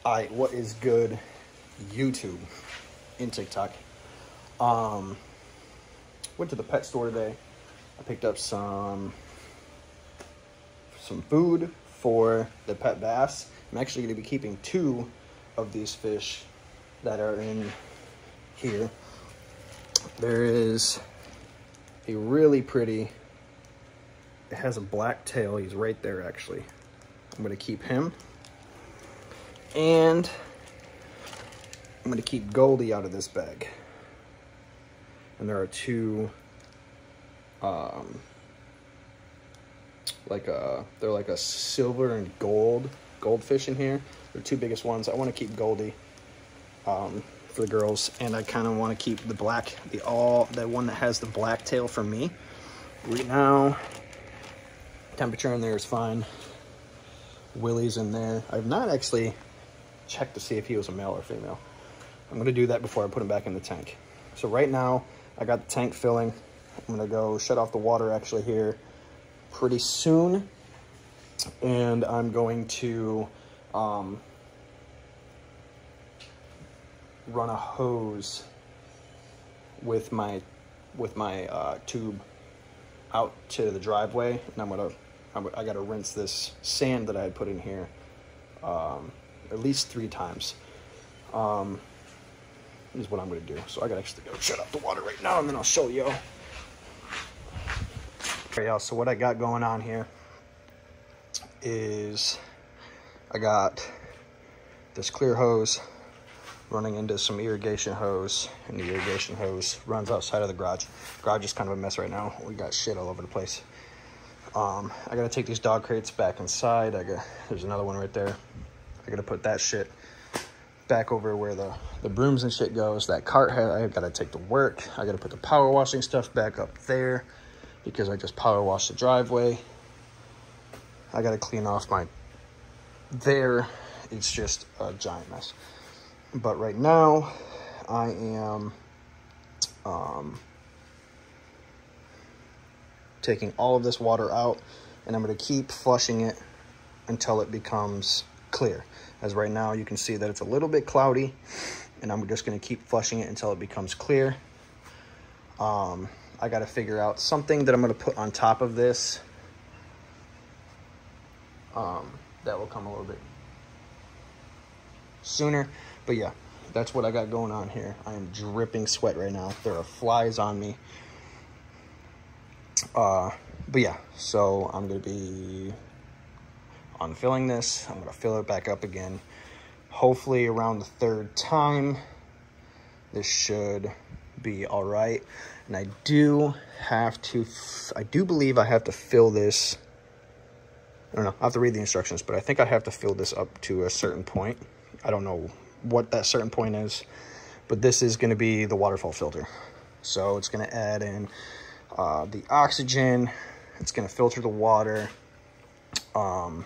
Alright, what is good, YouTube and TikTok? Went to the pet store today. I picked up some food for the pet bass. I'm actually going to be keeping 2 of these fish that are in here. There is a really pretty, it has a black tail. He's right there actually. I'm going to keep him. And I'm going to keep Goldie out of this bag. And there are 2, they're like a silver and goldfish in here. They're 2 biggest ones. I want to keep Goldie for the girls, and I kind of want to keep the black, that one that has the black tail for me. Right now, temperature in there is fine. Willie's in there. I've not actually checked to see if he was a male or female. I'm going to do that before I put him back in the tank. So right now, I got the tank filling. I'm going to go shut off the water actually here pretty soon. And I'm going to run a hose with my tube out to the driveway. And I got to rinse this sand that I had put in here at least 3 times. Is what I'm going to do. So I got to actually go shut off the water right now, and then I'll show you. All right, y'all. So what I got going on here is I got this clear hose running into some irrigation hose, and the irrigation hose runs outside of the garage. Garage is kind of a mess right now. We got shit all over the place. I got to take these dog crates back inside. There's another one right there. I got to put that shit back over where the brooms and shit goes. That cart I got to take to work. I got to put the power washing stuff back up there because I just power washed the driveway. I got to clean off there. It's just a giant mess. But right now, I am taking all of this water out, and I'm going to keep flushing it until it becomes clear. As right now, you can see that it's a little bit cloudy, and I'm just going to keep flushing it until it becomes clear. I got to figure out something that I'm going to put on top of this that will come a little bit sooner. But yeah, that's what I got going on here. I am dripping sweat right now. There are flies on me. But yeah, so I'm going to be unfilling this. I'm going to fill it back up again. Hopefully around the 3rd time, this should be all right. And I do believe I have to fill this. I don't know. I have to read the instructions, but I think I have to fill this up to a certain point. I don't know what that certain point is, but this is going to be the waterfall filter. So it's going to add in the oxygen. It's going to filter the water. So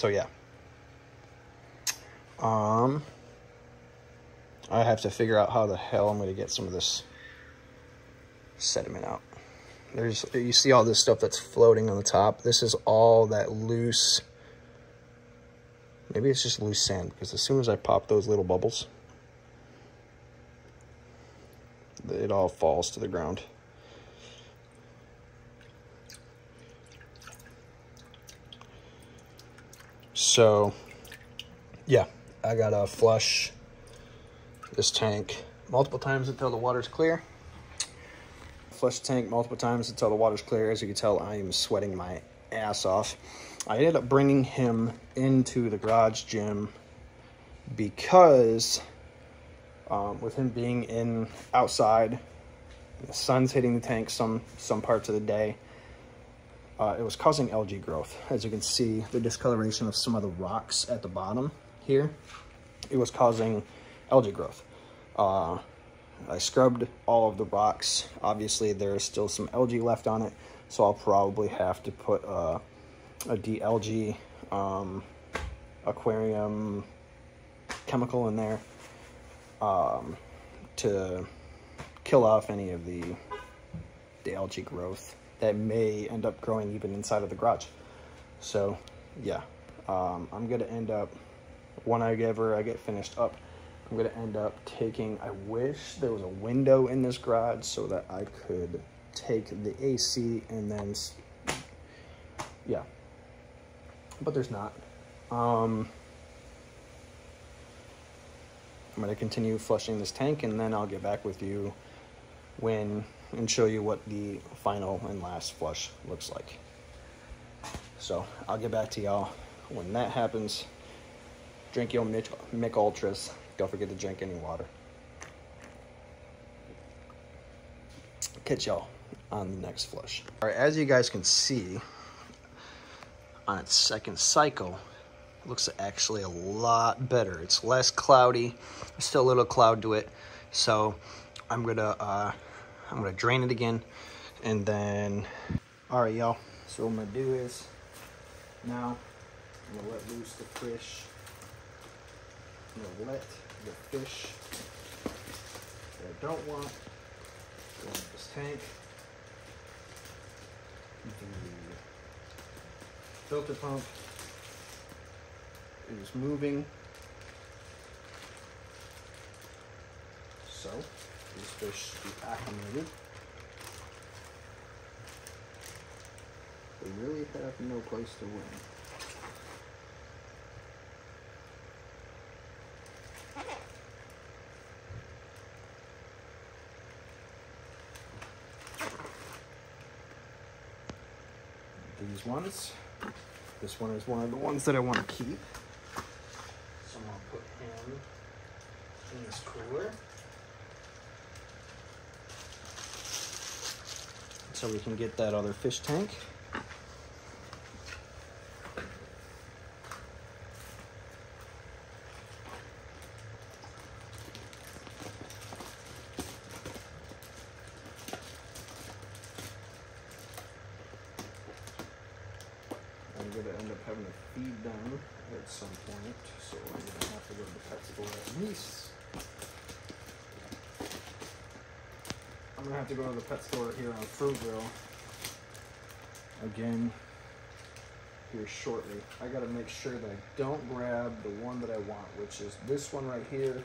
yeah. I have to figure out how the hell I'm going to get some of this sediment out. You see all this stuff that's floating on the top. This is all that loose. Maybe it's just loose sand, because as soon as I pop those little bubbles, it all falls to the ground. So, yeah, I gotta flush this tank multiple times until the water's clear. Flush the tank multiple times until the water's clear. As you can tell, I am sweating my ass off. I ended up bringing him into the garage gym because with him being outside, the sun's hitting the tank some parts of the day. It was causing algae growth. As you can see, the discoloration of some of the rocks at the bottom here, it was causing algae growth. I scrubbed all of the rocks. Obviously, there's still some algae left on it, so I'll probably have to put a de-algae aquarium chemical in there to kill off any of the algae growth that may end up growing even inside of the garage. So yeah, I'm gonna end up, whenever I get finished up, I'm gonna end up taking, I wish there was a window in this garage so that I could take the AC and then, yeah, but there's not. I'm gonna continue flushing this tank, and then I'll get back with you and show you what the final and last flush looks like. So I'll get back to y'all when that happens. Drink your Mick Ultras. Don't forget to drink any water. Catch y'all on the next flush. All right, as you guys can see, on its second cycle, it looks actually a lot better. It's less cloudy. There's still a little cloud to it. So I'm gonna drain it again, and then, all right, y'all. So what I'm gonna do is, now I'm gonna let loose the fish. I'm gonna let the fish that I don't want go into this tank. The filter pump is moving. So these fish should be acclimated. They really have no place to win. These ones. This one is one of the ones that I want to keep. So I'm going to put him in this cooler, so we can get that other fish tank. I'm going to end up having to feed them at some point, so I'm going to have to go to the pet store at least. I'm going to have to go to the pet store here on Fruitville again here shortly. I got to make sure that I don't grab the one that I want, which is this one right here.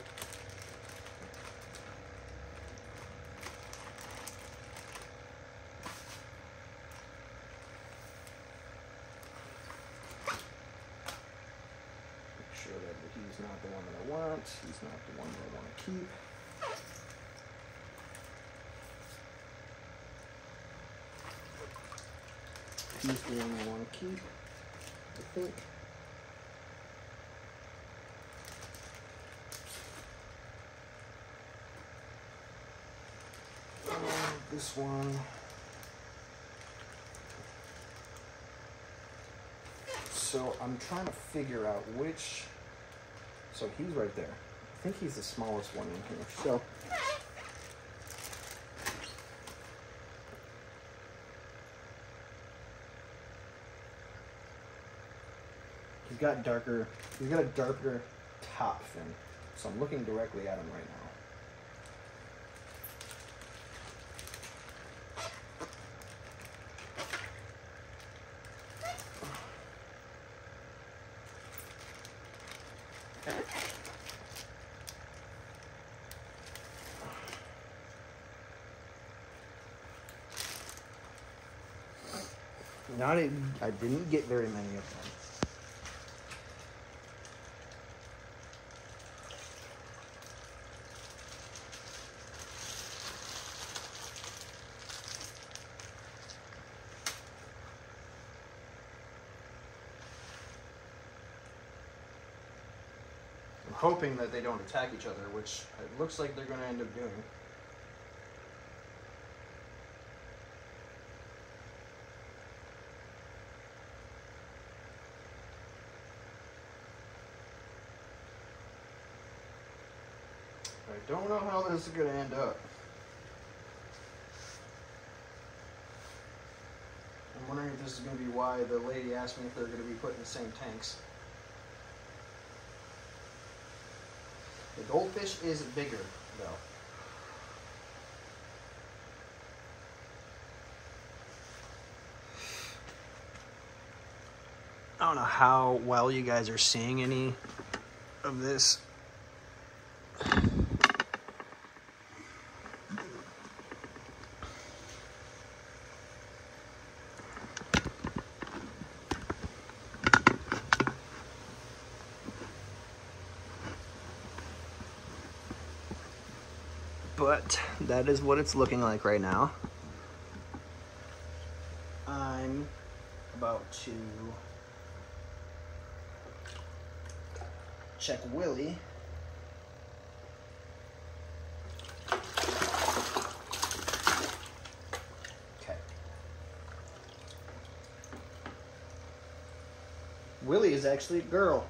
He's not the one that I want. He's not the one that I want to keep. He's the one I want to keep, I think. This one. So I'm trying to figure out which. So he's right there. I think he's the smallest one in here. So he's got a darker top fin. So I'm looking directly at him right now. I didn't get very many of them. I'm hoping that they don't attack each other, which it looks like they're going to end up doing. I don't know how this is going to end up. I'm wondering if this is going to be why the lady asked me if they're going to be put in the same tanks. The goldfish is bigger, though. I don't know how well you guys are seeing any of this. But that is what it's looking like right now. I'm about to check Willie. Okay. Willie is actually a girl.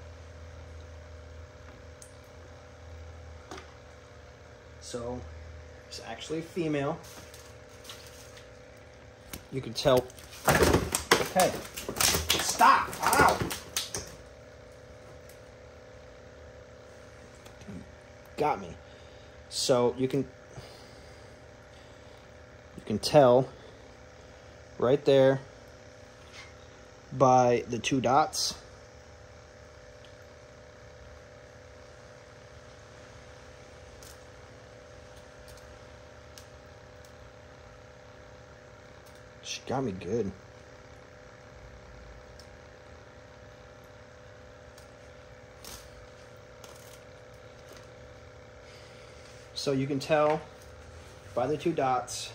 So it's actually a female. You can tell. Okay. Stop! Ow! Got me. So you can tell right there by the 2 dots. She got me good. So you can tell by the 2 dots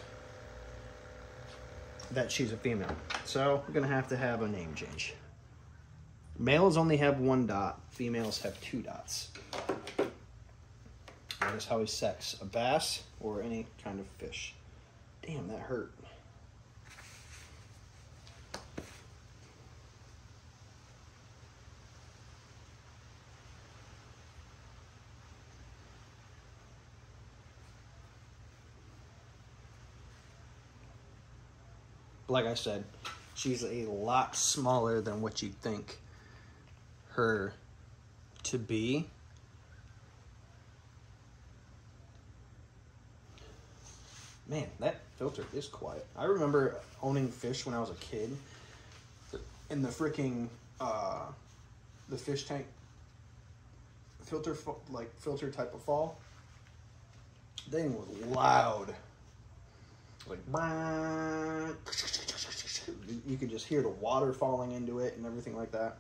that she's a female. So we're gonna have to have a name change. Males only have 1 dot, females have 2 dots. That is how we sex a bass or any kind of fish. Damn, that hurt. Like I said, she's a lot smaller than what you'd think her to be. Man, that filter is quiet. I remember owning fish when I was a kid. In the freaking, the fish tank filter, like filter type of fall. That thing was loud. Like, you could just hear the water falling into it and everything like that.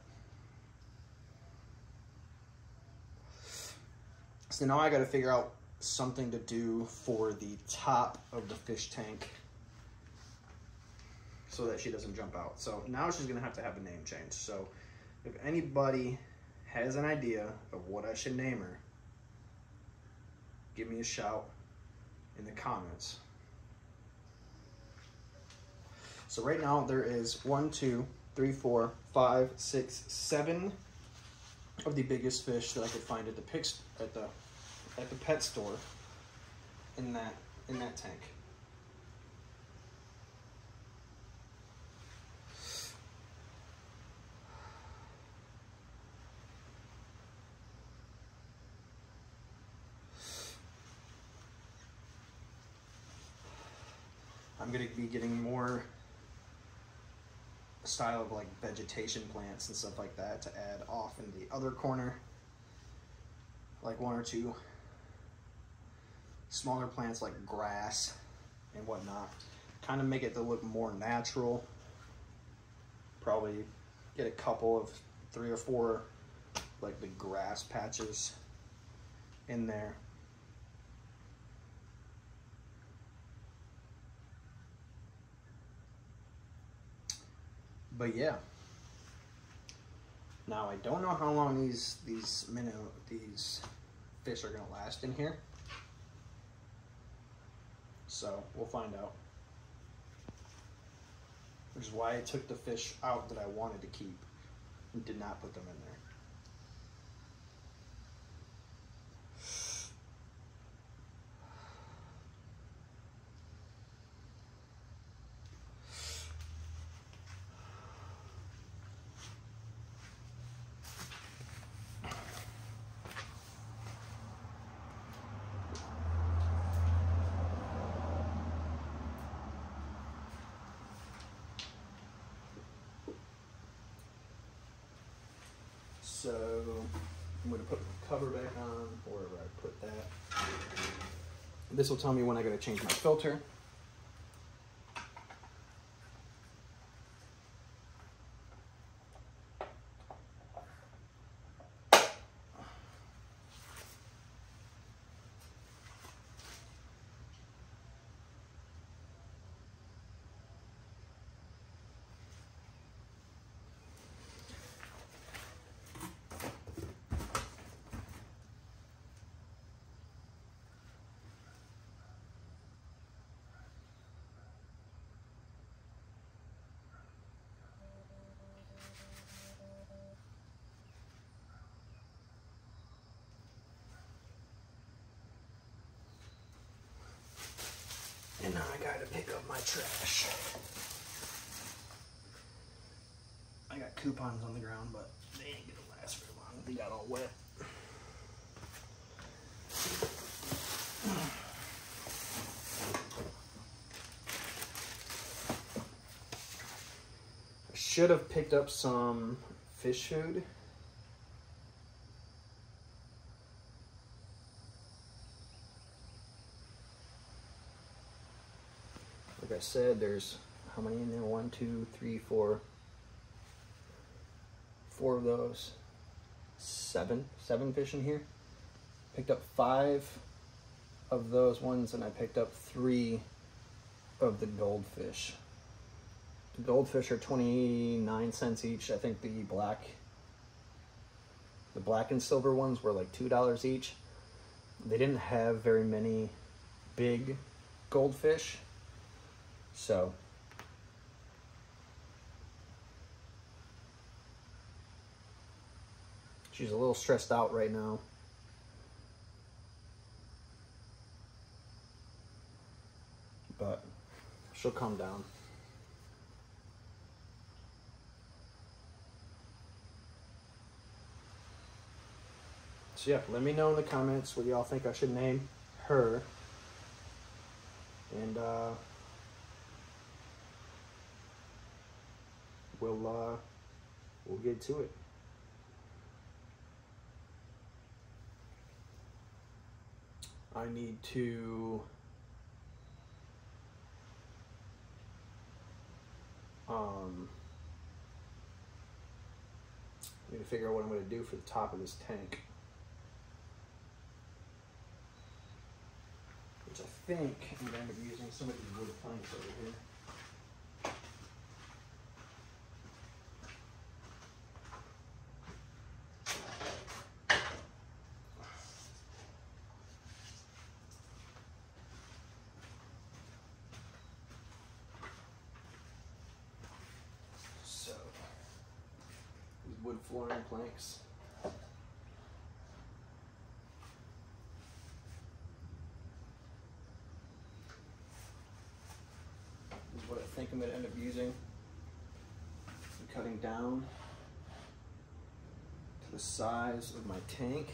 So now I got to figure out something to do for the top of the fish tank so that she doesn't jump out. So now she's going to have a name change. So if anybody has an idea of what I should name her, give me a shout in the comments. So right now there is 1, 2, 3, 4, 5, 6, 7 of the biggest fish that I could find at the pet store in that tank. I'm gonna be getting more style of like vegetation plants and stuff like that to add off in the other corner, like 1 or 2 smaller plants like grass and whatnot, kind of make it to look more natural. Probably get a couple of 3 or 4 like the grass patches in there. But yeah, now I don't know how long these fish are gonna last in here, so we'll find out. Which is why I took the fish out that I wanted to keep and did not put them in there. So I'm gonna put the cover back on, wherever I put that. This will tell me when I gotta change my filter. And now I gotta pick up my trash. I got coupons on the ground, but they ain't gonna last very long. They got all wet. I should have picked up some fish food. Like I said, there's how many in there? 1, 2, 3, 4. 4 of those. 7 fish in here. Picked up 5 of those ones, and I picked up 3 of the goldfish. The goldfish are 29 cents each. I think the black and silver ones were like $2 each. They didn't have very many big goldfish, so she's a little stressed out right now. But she'll calm down. So yeah, let me know in the comments what y'all think I should name her. And we'll get to it. I need to figure out what I'm going to do for the top of this tank, which I think I'm going to end up using some of these wood planks over here. Wood flooring planks. This is what I think I'm going to end up using. I'm cutting down to the size of my tank.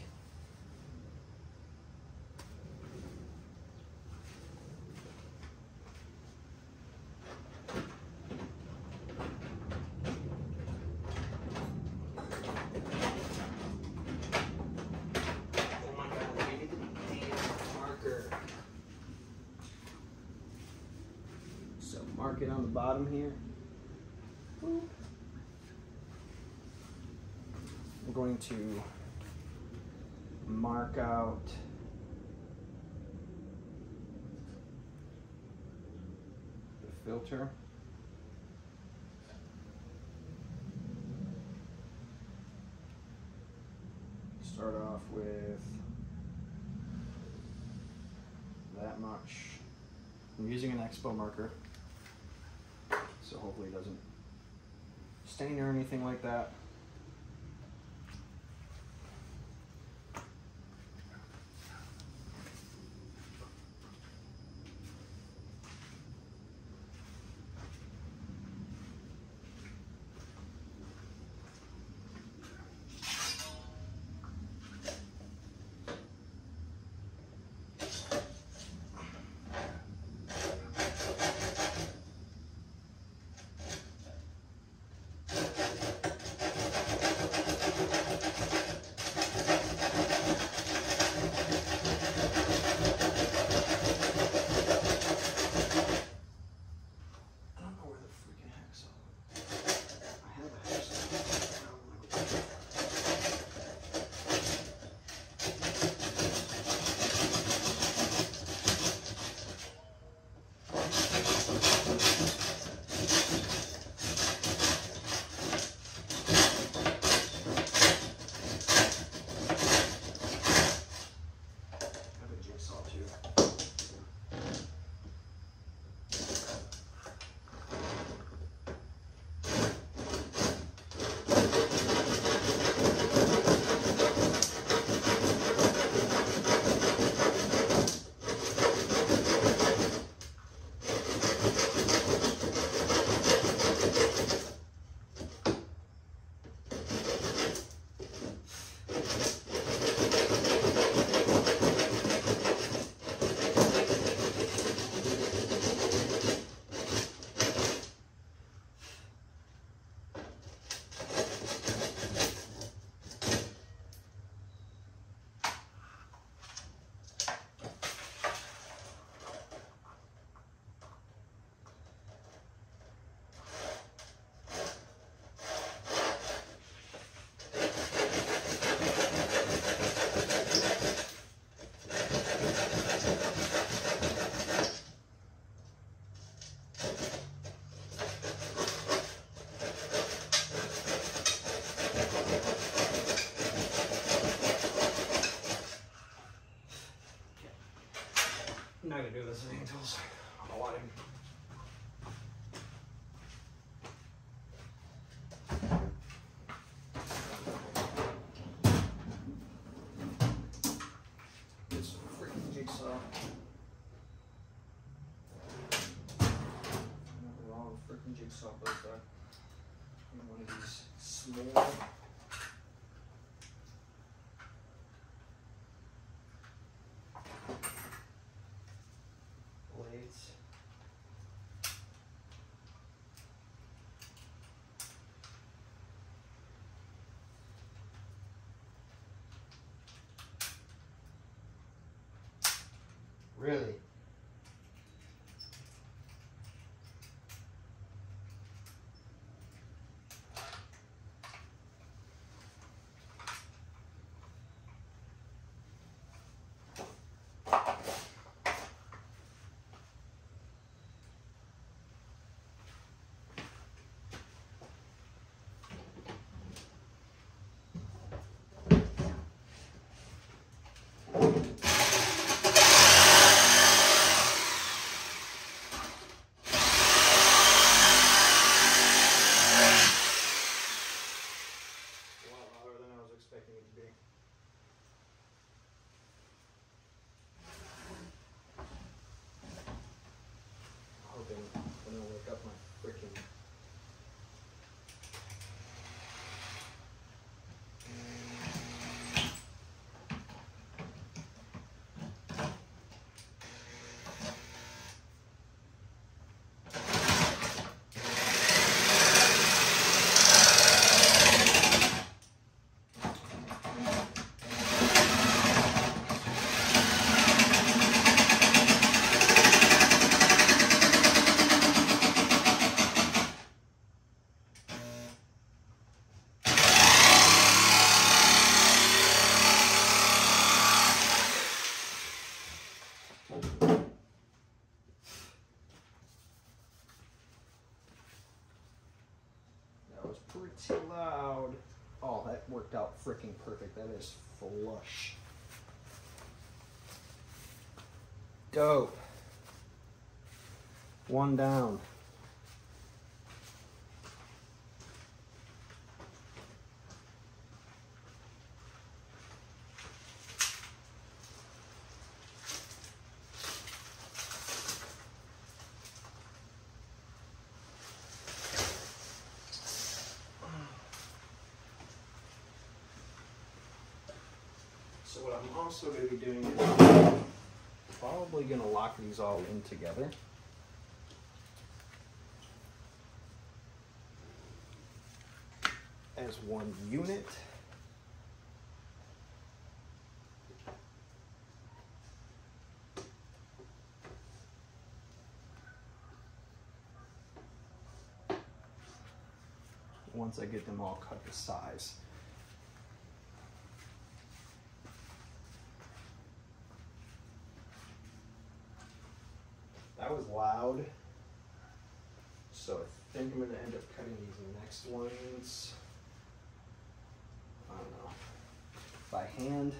Mark it on the bottom here. I'm going to mark out the filter. Start off with that much. I'm using an Expo marker, so hopefully it doesn't stain or anything like that. not gonna do this with hand tools. I don't want him. It's a freaking jigsaw. Nothing wrong with freaking jigsaw, but one of these small blades. Really? Pretty loud. Oh, that worked out freaking perfect. That is flush. Dope. One down. So what I'm also going to be doing is probably going to lock these all in together. As one unit. Once I get them all cut to size. That was loud, so I think I'm going to end up cutting these next ones, I don't know, by hand.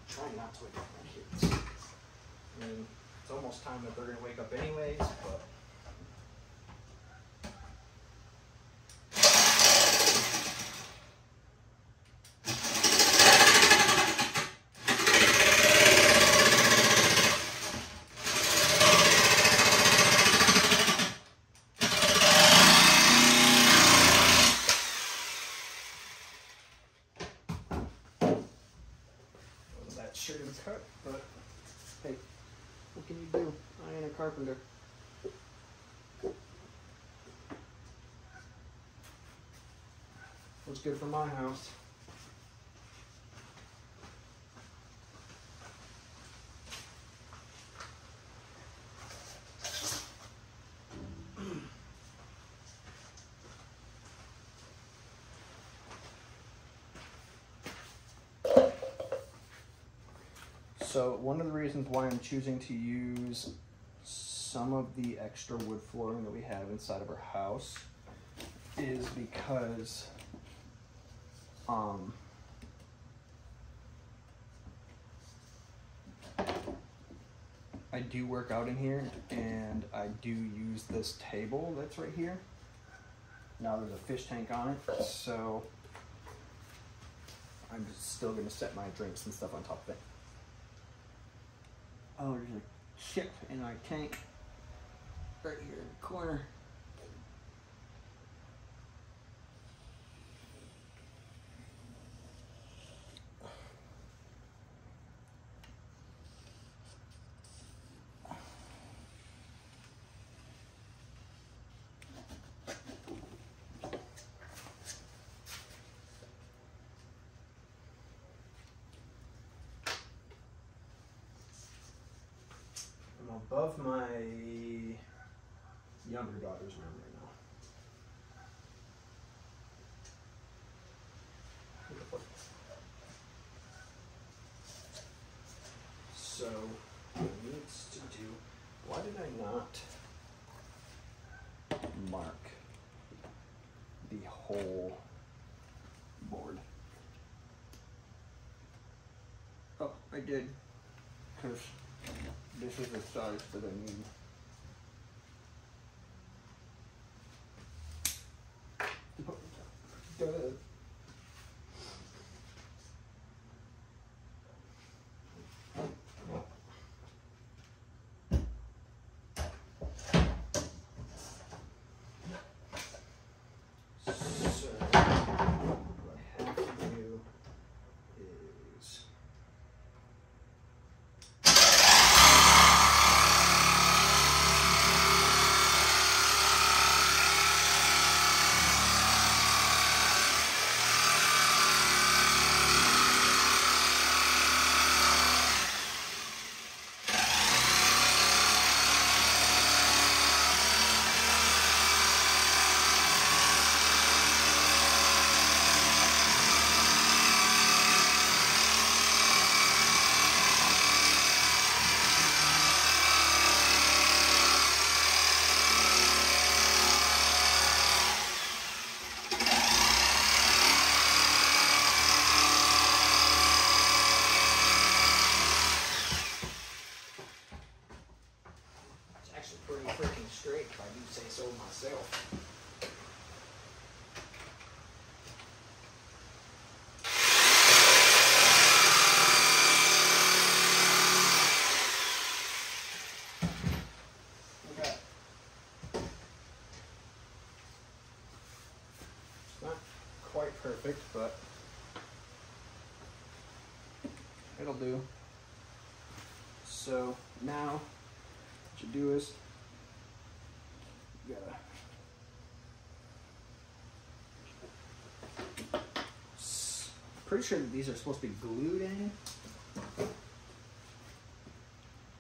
Trying not to wake up my kids. I mean, it's almost time that they're going to wake up anyways, but... Sure didn't cut, but hey, what can you do? I ain't a carpenter. What's good for my house? So one of the reasons why I'm choosing to use some of the extra wood flooring that we have inside of our house is because I do work out in here, and I do use this table that's right here. Now there's a fish tank on it, so I'm just still gonna set my drinks and stuff on top of it. Oh, there's a chip in my tank right here in the corner. I'm above my younger daughter's room right now. So, what it needs to do, why did I not mark the whole board? Oh, I did, because this is the size that I need. Duh. So, what I have to do is pretty freaking straight, if I do say so myself. Okay. It's not quite perfect, but it'll do. So now what you do is you gotta, pretty sure that these are supposed to be glued in. I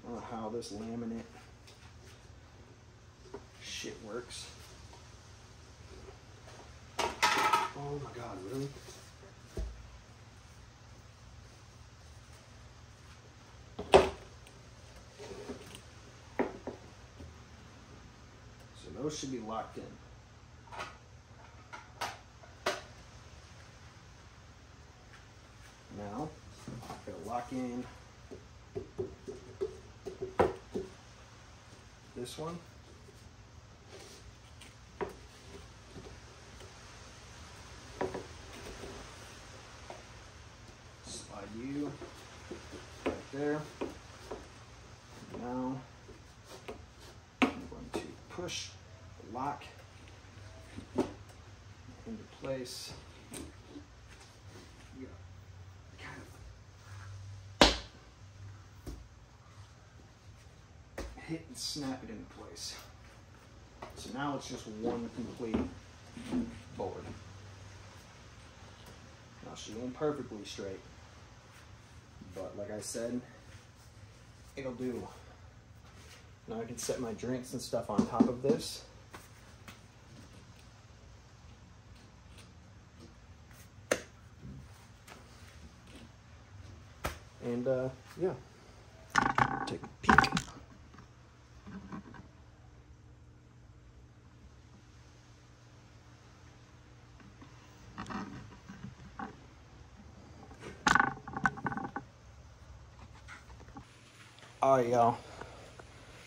don't know how this laminate shit works. Oh my god, really? So those should be locked in. Now, I'm gonna lock in this one. Slide you right there. Now, I'm going to push the lock into place. You kind of hit and snap it into place. So now it's just one complete board. Now she ain't perfectly straight, but like I said, it'll do. Now I can set my drinks and stuff on top of this. And yeah. take a peek. All right, y'all.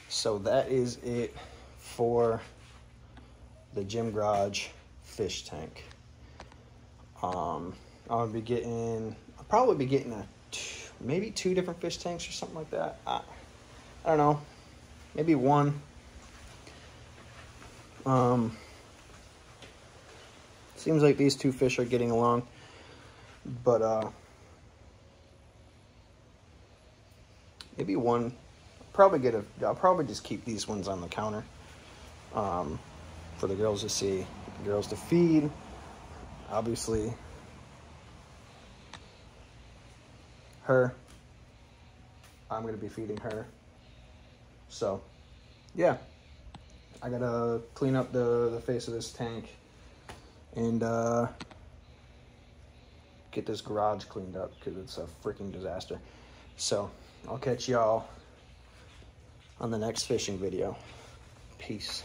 So that is it for the Gym Garage fish tank. I'll probably be getting maybe 2 different fish tanks or something like that. I don't know, maybe 1. Seems like these 2 fish are getting along, but maybe 1. I'll probably just keep these ones on the counter for the girls to see, the girls to feed. Obviously, her. I'm gonna be feeding her. So, yeah, I gotta clean up the face of this tank and get this garage cleaned up because it's a freaking disaster. So, I'll catch y'all on the next fishing video. Peace.